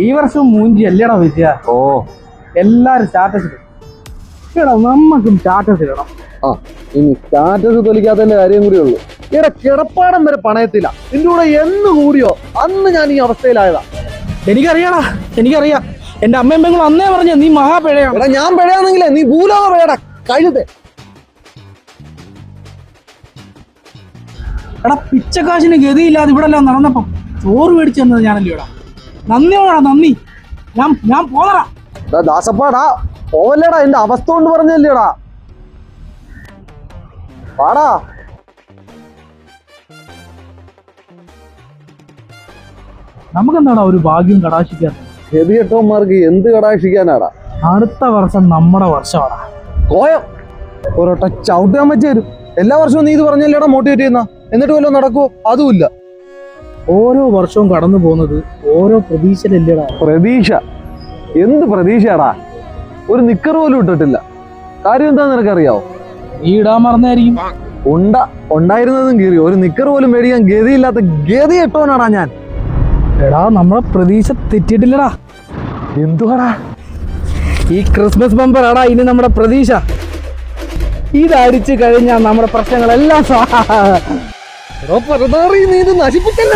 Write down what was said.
ഈ വർഷം മൂഞ്ചി അല്ലേടാ വിജയ. ഓ എല്ലാരും സ്റ്റാറ്റസ് ഇടും. നമ്മക്കും സ്റ്റാറ്റസ് ഇടണം. ആ ഇനി സ്റ്റാറ്റസ് തൊലിക്കാത്തതിന്റെ കാര്യം കൂടി ഉള്ളൂ. ഇവിടെ കിടപ്പാടം വരെ പണയത്തില്ല. നിന്റെ കൂടെ എന്ന് കൂടിയോ അന്ന് ഞാൻ ഈ അവസ്ഥയിലായതാ. എനിക്കറിയാടാ, എനിക്കറിയാം. എന്റെ അമ്മയും പെങ്ങളും അന്നേ പറഞ്ഞ നീ മഹാപിഴയാണ്. എടാ ഞാൻ പിഴയാണെങ്കിലേ നീ ഭൂലോക പിഴയടാ കഴുതേ. എടാ പിച്ചക്കാശിന് ഗതിയില്ലാതെ ഇവിടെ എല്ലാം നടന്നപ്പം ചോറ് മേടിച്ചു തന്നത് ഞാനല്ലോടാ. നന്ദിയോടാ നന്ദി. ഞാൻ പോന്നടാ. ദാസപ്പാടാ പോവല്ലേടാ, എന്റെ അവസ്ഥ കൊണ്ട് പറഞ്ഞല്ലേടാ. പാടാ. നമുക്കെന്താടാ ഒരു ഭാഗ്യം കടാശിക്കാൻ? ഗതികെട്ടവന്മാർക്ക് എന്ത് കടാക്ഷിക്കാനാടാ. അടുത്ത വർഷം നമ്മുടെ വർഷമാടാ. കോയം ഒരൊട്ട ചവിട്ടാൻ പറ്റിയ എല്ലാ വർഷവും നീ ഇത് പറഞ്ഞല്ലേടാ മോട്ടിവേറ്റ് ചെയ്യുന്ന, എന്നിട്ട് വല്ലതും നടക്കുവോ? അതുമില്ല. ഓരോ വർഷവും കടന്നു പോകുന്നത് ഓരോ പ്രതീക്ഷയിലല്ലേടാ. പ്രതീക്ഷ എന്ത് പ്രതീക്ഷയാടാ? ഒരു നിക്കർ പോലും ഇട്ടിട്ടില്ല. കാര്യം എന്താന്ന് നിനക്കറിയാവോ? നീ ഇടാൻ മറന്നായിരിക്കും. ഉണ്ടായിരുന്നതും കീറി. ഒരു നിക്കർ പോലും മേടിക്കാൻ ഗതിയില്ലാത്ത ഗതി കെട്ടവനാടാ ഞാൻ. എടാ നമ്മളെ പ്രതീക്ഷ തെറ്റിയിട്ടില്ലടാ. എന്തുവാടാ? ഈ ക്രിസ്മസ് ബമ്പർ ആടാ ഇനി നമ്മുടെ പ്രതീക്ഷ. ഇതടിച്ചു കഴിഞ്ഞാൽ നമ്മുടെ പ്രശ്നങ്ങളെല്ലാം നീ ഇത് നശിപ്പിക്കല്ല.